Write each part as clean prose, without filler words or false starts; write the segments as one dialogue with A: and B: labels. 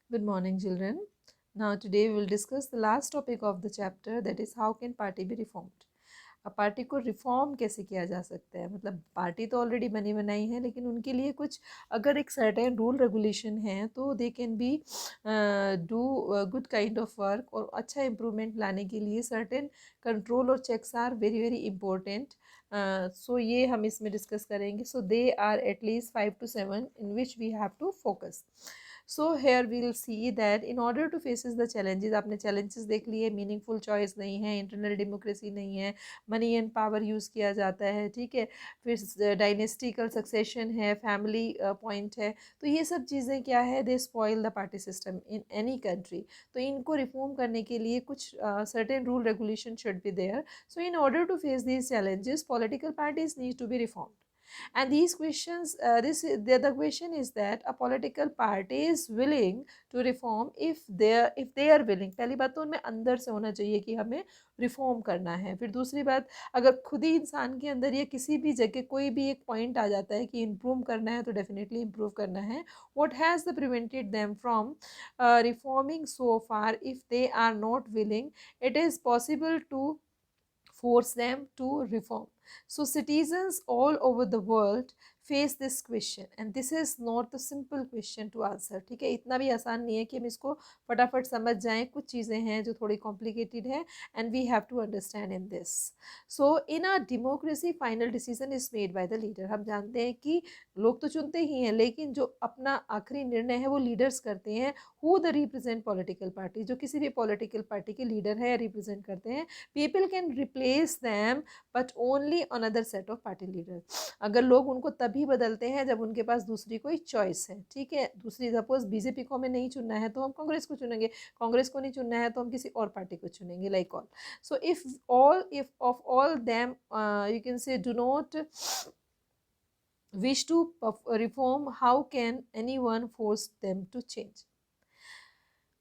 A: Good morning, children. Now, today we will discuss the last topic of the chapter, that is how can party be reformed. अब party को reform कैसे किया जा सकता है, मतलब पार्टी तो ऑलरेडी बनी बनाई है, लेकिन उनके लिए कुछ अगर एक सर्टेन रूल रेगुलेशन है तो they can be do good kind of work, और अच्छा इम्प्रूवमेंट लाने के लिए सर्टेन कंट्रोल और checks are very very important. So ये हम इसमें डिस्कस करेंगे. So they are at least 5 to 7 in which we have to focus. So here we will see that in order to faces the challenges, आपने challenges देख लिए, meaningful choice नहीं है, internal democracy नहीं है, मनी एंड पावर यूज़ किया जाता है, ठीक है, फिर डायनेस्टिकल सक्सेशन है, फैमिली पॉइंट है. तो ये सब चीज़ें क्या है, they spoil the party system in any country. तो इनको रिफॉर्म करने के लिए कुछ certain rule regulation should be there. So in order to face these challenges, political parties need to be reformed. And these questions, the question is that a political party is willing to reform if they are willing. पहली बात तो उनमें अंदर से होना चाहिए कि हमें रिफॉर्म करना है. फिर दूसरी बात, अगर खुद ही इंसान के अंदर या किसी भी जगह कोई भी एक पॉइंट आ जाता है कि इम्प्रूव करना है, तो डेफिनेटली इम्प्रूव करना है. what has the prevented them from reforming so far? If they are not willing, it is possible to force them to reform. So citizens all over the world face this question, and this is not a simple question to answer. ठीक है, इतना भी आसान नहीं है कि हम इसको फटाफट समझ जाएं. कुछ चीज़ें हैं जो थोड़ी कॉम्प्लिकेटेड है, and we have to understand in this. So in a democracy, final decision is made by the leader. हम जानते हैं कि लोग तो चुनते ही हैं, लेकिन जो अपना आखिरी निर्णय है वो लीडर्स करते हैं. Who the represent political party, जो किसी भी पॉलिटिकल पार्टी के लीडर है या रिप्रेजेंट करते हैं. People can replace them but only another set of party leader. अगर लोग उनको तभी बदलते हैं जब उनके पास दूसरी कोई चॉइस है. ठीक है, दूसरी सपोज बीजेपी को हमें नहीं चुनना है तो हम कांग्रेस को चुनेंगे, कांग्रेस को नहीं चुनना है तो हम किसी और पार्टी को चुनेंगे, like all. So if of all them you can say do not wish to reform, how can anyone force them to change?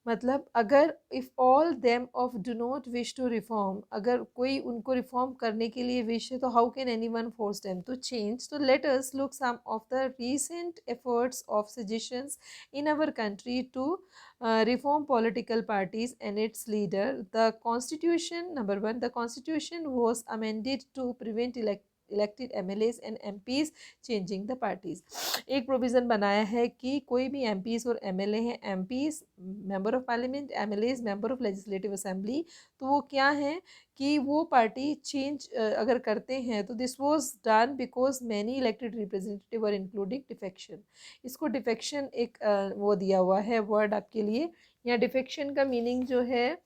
A: मतलब अगर if all them of do not wish to reform, अगर कोई उनको reform करने के लिए wish है, तो how can anyone force them to change? तो let us look some of the recent efforts of suggestions in our country to reform political parties and its leader. The constitution, number one, the constitution was amended to prevent elected MLAs and MPs changing the parties. एक provision बनाया है कि कोई भी MPs और MLA हैं, MPs member of parliament, MLAs member of legislative assembly, तो वो क्या है कि वो पार्टी चेंज अगर करते हैं तो this was done because many elected representative are including defection. इसको डिफेक्शन एक वो दिया हुआ है वर्ड आपके लिए. या डिफेक्शन का मीनिंग जो है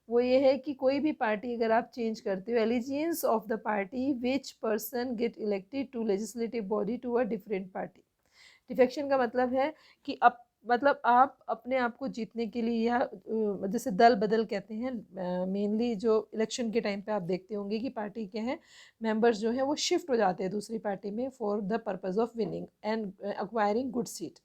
A: वो ये है कि कोई भी पार्टी अगर आप चेंज करते हो, allegiance of the party which person get elected to legislative body to a different party. Defection का मतलब है कि अब मतलब आप अपने आप को जीतने के लिए या जैसे दल बदल कहते हैं, मेनली जो इलेक्शन के टाइम पे आप देखते होंगे कि पार्टी के हैं मेंबर्स जो हैं वो शिफ्ट हो जाते हैं दूसरी पार्टी में for the purpose of winning and acquiring good seat.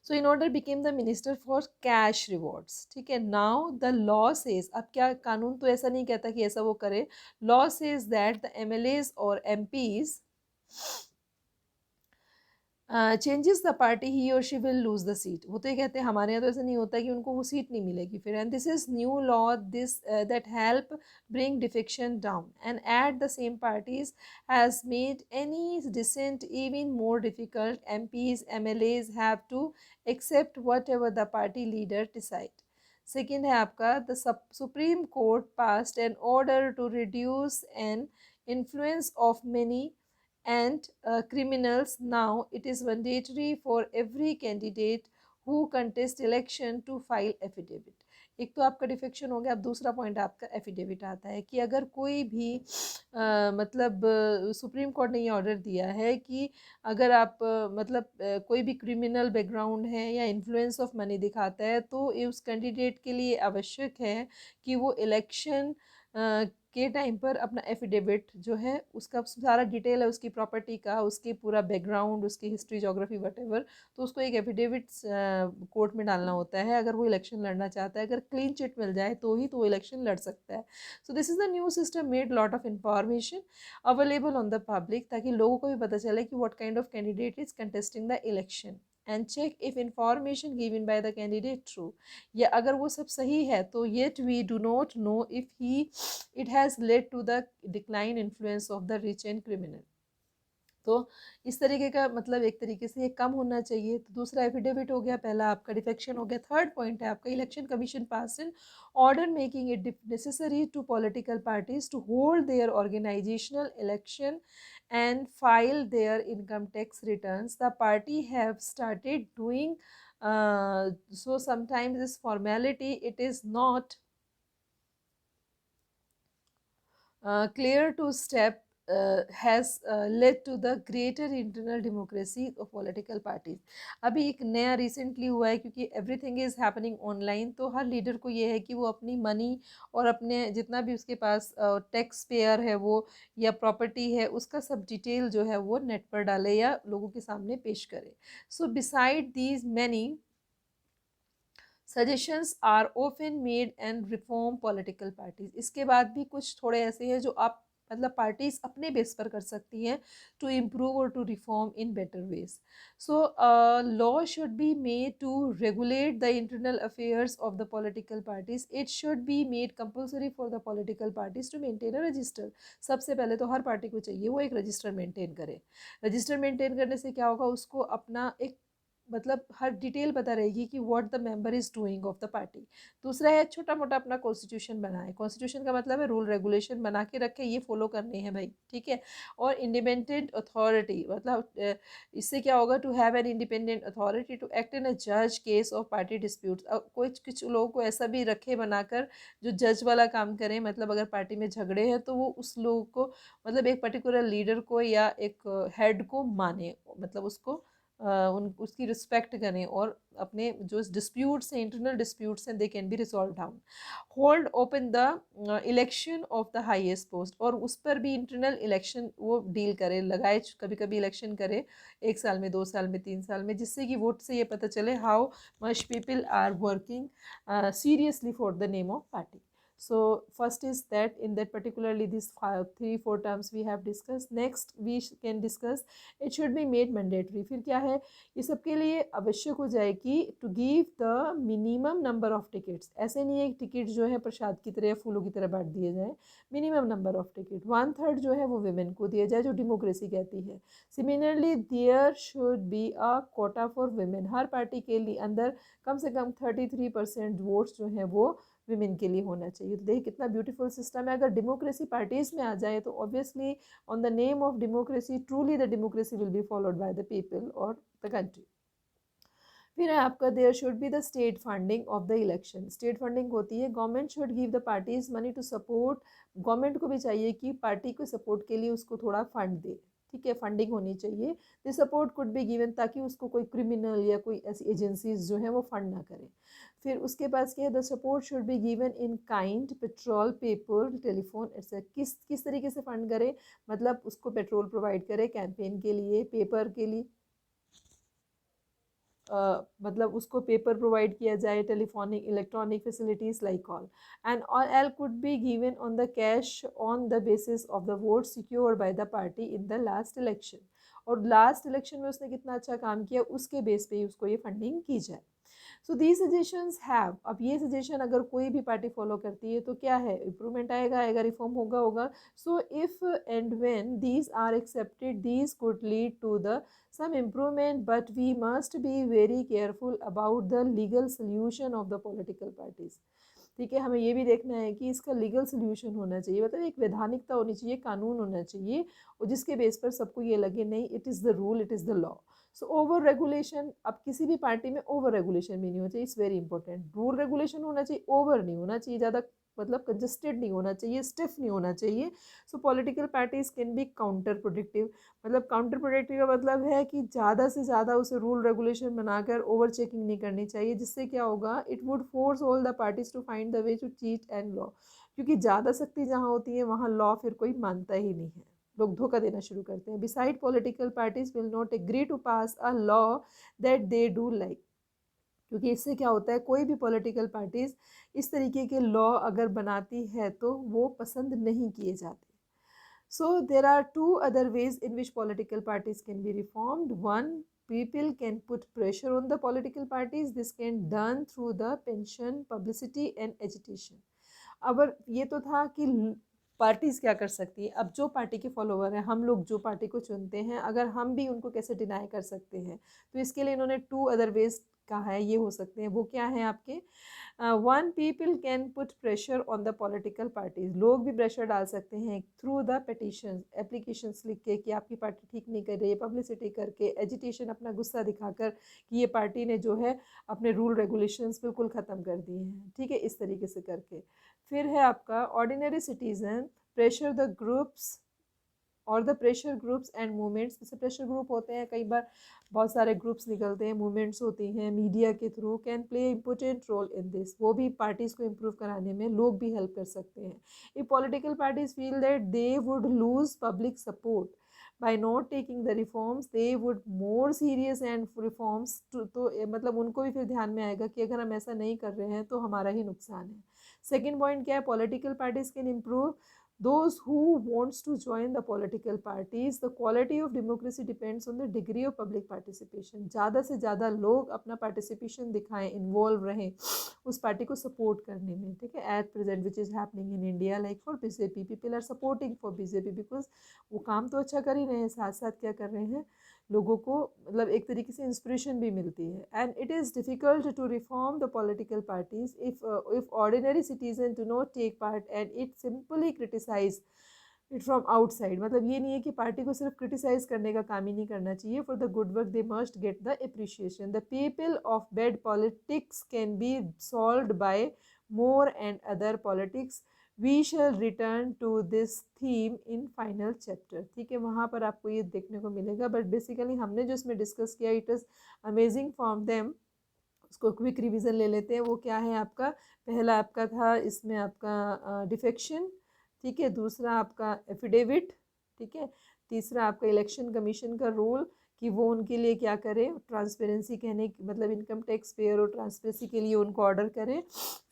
A: So in order became the minister for cash rewards. ठीक है, नाउ द लॉ सेज, अब क्या कानून तो ऐसा नहीं कहता कि ऐसा वो करे. Law says that the MLAs और MPs चेंजेस द पार्टी ही और she will lose the seat. वो तो ये कहते हैं, हमारे यहाँ तो ऐसा नहीं होता कि उनको वो सीट नहीं मिलेगी फिर. And this is new law this that help bring defection down and at the same parties has made any decent even more difficult. MPs MLAs have to accept whatever the party leader decide. Second है आपका, the supreme court passed an order to reduce an influence of many and criminals. Now it is mandatory for every candidate who contest election to file affidavit. एक तो आपका defection हो गया. अब दूसरा point आपका एफिडेविट आता है कि अगर कोई भी मतलब सुप्रीम कोर्ट ने ये ऑर्डर दिया है कि अगर आप मतलब कोई भी क्रिमिनल बैकग्राउंड है या इन्फ्लुएंस ऑफ मनी दिखाता है, तो उस कैंडिडेट के लिए आवश्यक है कि वो इलेक्शन के टाइम पर अपना एफिडेविट जो है उसका सारा डिटेल है उसकी प्रॉपर्टी का, उसकी पूरा बैकग्राउंड, उसकी हिस्ट्री, जोग्राफी, वटेवर, तो उसको एक एफिडेविट कोर्ट में डालना होता है अगर वो इलेक्शन लड़ना चाहता है. अगर क्लीन चिट मिल जाए तो ही तो वो इलेक्शन लड़ सकता है. So this is the new system made lot of information available on the public, ताकि लोगों को भी पता चले कि what kind of candidate is contesting the election. and check if information given by the candidate true. या अगर वो सब सही है तो yet we do not know if it has led to the decline influence of the rich and criminal. तो इस तरीके का मतलब एक तरीके से ये कम होना चाहिए। तो दूसरा एफिडेविट हो गया, पहला आपका डिफेक्शन हो गया। थर्ड पॉइंट है आपका election commission pass an order making it necessary to political parties to hold their organisational election and file their income tax returns. The party have started doing so. Sometimes this formality it is not clear to step has led to the greater internal democracy of political parties. अभी एक नया recently हुआ है क्योंकि everything is happening online, तो हर leader को ये है कि वो अपनी मनी और अपने जितना भी उसके पास टैक्स पेयर है वो या प्रॉपर्टी है उसका सब डिटेल जो है वो नेट पर डाले या लोगों के सामने पेश करे। So beside these many suggestions are often made and reform political parties. इसके बाद भी कुछ थोड़े ऐसे हैं जो आप मतलब पार्टीज अपने बेस पर कर सकती हैं टू इम्प्रूव और to reform in better ways. So law should be made to regulate the internal affairs of the political parties. It should be made compulsory for the political parties to maintain a register. सबसे पहले तो हर party को चाहिए वो एक register maintain करे। Register maintain करने से क्या होगा, उसको अपना एक मतलब हर डिटेल पता रहेगी कि what the member is doing of the party. दूसरा है छोटा मोटा अपना कॉन्स्टिट्यूशन बनाए। कॉन्स्टिट्यूशन का मतलब है रूल रेगुलेशन बना के रखे, ये फॉलो करने हैं भाई, ठीक है। और इंडिपेंडेंट अथॉरिटी मतलब इससे क्या होगा, to have an independent authority to act in a जज केस ऑफ पार्टी डिस्प्यूट्स। कोई कुछ लोगों को ऐसा भी रखे बनाकर जो जज वाला काम करें, मतलब अगर पार्टी में झगड़े हैं तो वो उस लोगों को मतलब एक पर्टिकुलर लीडर को या एक हेड को माने, मतलब उसको उसकी रिस्पेक्ट करें और अपने जो डिस्प्यूट्स हैं, इंटरनल डिस्प्यूट्स हैं, दे can be resolve down. Hold open the election of the highest post, और उस पर भी इंटरनल इलेक्शन वो डील करे, लगाए, कभी कभी इलेक्शन करे 1 साल में, 2 साल में, 3 साल में, जिससे कि वोट से ये पता चले how much people are working seriously for the name of party. So first is that in that particularly these 3-4 terms we have discussed. Next we can discuss it should be made mandatory. फिर क्या है, ये सबके लिए आवश्यक हो जाए कि to give the minimum number of tickets। ऐसे नहीं है टिकट जो है प्रसाद की तरह या फूलों की तरह बांट दिए जाए। मिनिमम नंबर ऑफ टिकट 1/3 जो है वो वुमेन को दिया जाए, जो डेमोक्रेसी कहती है। Similarly there should be a quota for women. हर पार्टी के लिए अंदर कम से कम 33% वोट्स जो हैं वो विमेन के लिए होना चाहिए। तो देखिए कितना ब्यूटीफुल सिस्टम है। अगर डेमोक्रेसी पार्टीज में आ जाए तो obviously on the name of democracy truly the democracy will be followed by the people और द कंट्री। फिर है आपका there should be the state funding of the election. State funding होती है, government should give the parties money to support. Government को भी चाहिए कि पार्टी को सपोर्ट के लिए उसको थोड़ा फंड दे, ठीक है, फंडिंग होनी चाहिए। The support could be given, ताकि उसको कोई क्रिमिनल या कोई ऐसी एजेंसीज जो है वो फंड ना करें। फिर उसके पास क्या है, the support should be given in kind, petrol, paper, telephone etcetera. किस तरीके से फंड करे, मतलब उसको पेट्रोल प्रोवाइड करे कैंपेन के लिए, पेपर के लिए मतलब उसको पेपर प्रोवाइड किया जाए, telephonic electronic facilities like all, and all L could be given on the cash on the basis of the vote secured by the party in the last election. और last election में उसने कितना अच्छा काम किया उसके बेस पे ही उसको ये फंडिंग की जाए। सो दी सजेशंस हैव, अब ये सजेशन अगर कोई भी पार्टी फॉलो करती है तो क्या है, इम्प्रूवमेंट आएगा, रिफॉर्म होगा। So if and when these are accepted these could lead to the some improvement, but we must be very careful about the legal solution of the political parties। ठीक है, हमें ये भी देखना है कि इसका लीगल सोल्यूशन होना चाहिए, मतलब एक वैधानिकता होनी चाहिए, कानून होना चाहिए, और जिसके बेस पर सबको ये लगे नहीं it is the rule, it is the law. So over regulation, अब किसी भी पार्टी में ओवर रेगुलेशन भी नहीं होना चाहिए, it's very important. Rule regulation होना चाहिए, ओवर नहीं होना चाहिए, ज़्यादा मतलब कंजस्टेड नहीं होना चाहिए, स्टिफ नहीं होना चाहिए। So political parties can be counter productive. मतलब काउंटर प्रोडक्टिव का मतलब है कि ज़्यादा से ज़्यादा उसे रूल रेगुलेशन बनाकर ओवर चेकिंग नहीं करनी चाहिए, जिससे क्या होगा, it would force all the parties to find the way to cheat and law. क्योंकि ज़्यादा सख्ती जहाँ होती है वहाँ लॉ फिर कोई मानता ही नहीं है, लोग धोखा देना शुरू करते हैं। Beside political parties will not agree to pass a law that they do like. क्योंकि इससे क्या होता है, कोई भी पॉलिटिकल पार्टीज इस तरीके के लॉ अगर बनाती है तो वो पसंद नहीं किए जाते। So there are two other ways in which political parties can be reformed. One, people can put pressure on the political parties. This can done through the pension, publicity and agitation. अब ये तो था कि parties क्या कर सकती है। अब जो पार्टी के फॉलोवर हैं, हम लोग जो पार्टी को चुनते हैं, अगर हम भी उनको कैसे डिनाई कर सकते हैं, तो इसके लिए इन्होंने 2 अदर वेज कहा है, ये हो सकते हैं। वो क्या है आपके, 1 people can put pressure on the political parties, लोग भी प्रेशर डाल सकते हैं थ्रू द पिटिशन, एप्लीकेशंस लिख के कि आपकी पार्टी ठीक नहीं कर रही है, पब्लिसिटी करके, एजिटेशन, अपना गुस्सा दिखाकर कि ये पार्टी ने जो है अपने रूल रेगुलेशंस बिल्कुल ख़त्म कर दिए हैं, ठीक है, इस तरीके से करके। फिर है आपका ordinary citizen pressure the groups और the pressure groups and movements. जैसे प्रेशर ग्रुप होते हैं, कई बार बहुत सारे ग्रुप्स निकलते हैं, मूवमेंट्स होती हैं मीडिया के through, can play important role in this, वो भी पार्टीज़ को इम्प्रूव कराने में लोग भी हेल्प कर सकते हैं। If political parties feel that they would lose public support by not taking the reforms, they would more serious and reforms तो मतलब उनको भी फिर ध्यान में आएगा कि अगर हम ऐसा नहीं कर रहे हैं तो हमारा ही नुकसान है। सेकेंड पॉइंट क्या है, political parties can improve those who wants to join the political parties. The quality of democracy depends on the degree of public participation. ज़्यादा से ज़्यादा लोग अपना पार्टिसिपेशन दिखाएं, इन्वॉल्व रहें उस पार्टी को सपोर्ट करने में, ठीक है। At present which is happening in India, like for BJP, people are supporting for BJP because वो काम तो अच्छा कर ही रहे हैं, साथ साथ क्या कर रहे हैं, लोगों को मतलब एक तरीके से इंस्पिरेशन भी मिलती है। And it is difficult to reform the political parties if ordinary citizen do not take part and it simply criticise it from outside. मतलब ये नहीं है कि पार्टी को सिर्फ क्रिटिसाइज करने का काम ही नहीं करना चाहिए, for the good work they must get the appreciation. The people of bad politics can be solved by more and other politics. We shall return to this theme in final chapter, ठीक है, वहाँ पर आपको ये देखने को मिलेगा। But basically हमने जो इसमें डिस्कस किया, it is amazing for them. उसको क्विक रिवीजन ले लेते हैं। वो क्या है आपका, पहला आपका था इसमें आपका डिफेक्शन, ठीक है, दूसरा आपका एफिडेविट, ठीक है, तीसरा आपका इलेक्शन कमीशन का रोल कि वो उनके लिए क्या करें, ट्रांसपेरेंसी कहने मतलब इनकम टैक्स पेयर और ट्रांसपेरेंसी के लिए उनको ऑर्डर करें।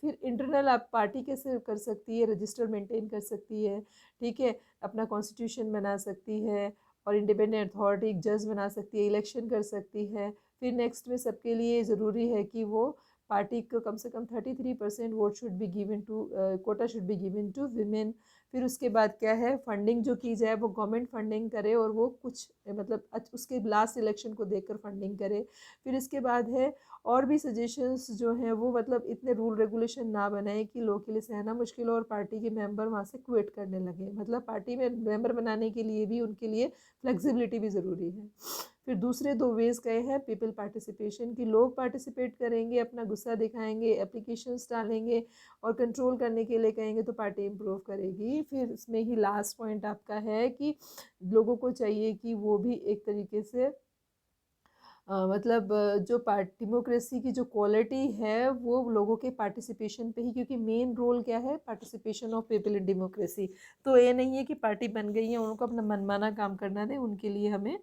A: फिर इंटरनल आप पार्टी कैसे कर सकती है, रजिस्टर मेंटेन कर सकती है, ठीक है, अपना कॉन्स्टिट्यूशन बना सकती है और इंडिपेंडेंट अथॉरिटी जज बना सकती है, इलेक्शन कर सकती है। फिर नेक्स्ट में सबके लिए ज़रूरी है कि वो पार्टी को कम से कम 33% vote should be given to, quota should be given to women. फिर उसके बाद क्या है, फंडिंग जो की जाए वो गवर्नमेंट फंडिंग करे और वो कुछ मतलब उसके लास्ट इलेक्शन को देखकर फंडिंग करे। फिर इसके बाद है और भी सजेशंस जो हैं वो मतलब इतने रूल रेगुलेशन ना बनाए कि लोगों के लिए सहना मुश्किल हो और पार्टी के मेंबर वहाँ से क्विट करने लगे। मतलब पार्टी में मेंबर बनाने के लिए भी उनके लिए फ्लेक्सिबिलिटी भी ज़रूरी है। फिर दूसरे 2 वेज गए हैं पीपल पार्टिसिपेशन की, लोग पार्टिसिपेट करेंगे, अपना गुस्सा दिखाएंगे, एप्लीकेशंस डालेंगे और कंट्रोल करने के लिए कहेंगे तो पार्टी इम्प्रूव करेगी। फिर इसमें ही लास्ट पॉइंट आपका है कि लोगों को चाहिए कि वो भी एक तरीके से मतलब जो डेमोक्रेसी की जो क्वालिटी है वो लोगों के पार्टिसिपेशन पे ही, क्योंकि मेन रोल क्या है, participation of people in democracy. तो ये नहीं है कि पार्टी बन गई है उनको अपना मनमाना काम करना दे, उनके लिए हमें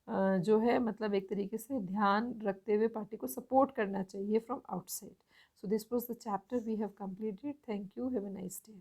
A: जो है मतलब एक तरीके से ध्यान रखते हुए पार्टी को सपोर्ट करना चाहिए from outside. So this was the chapter we have completed. Thank you, have a nice day.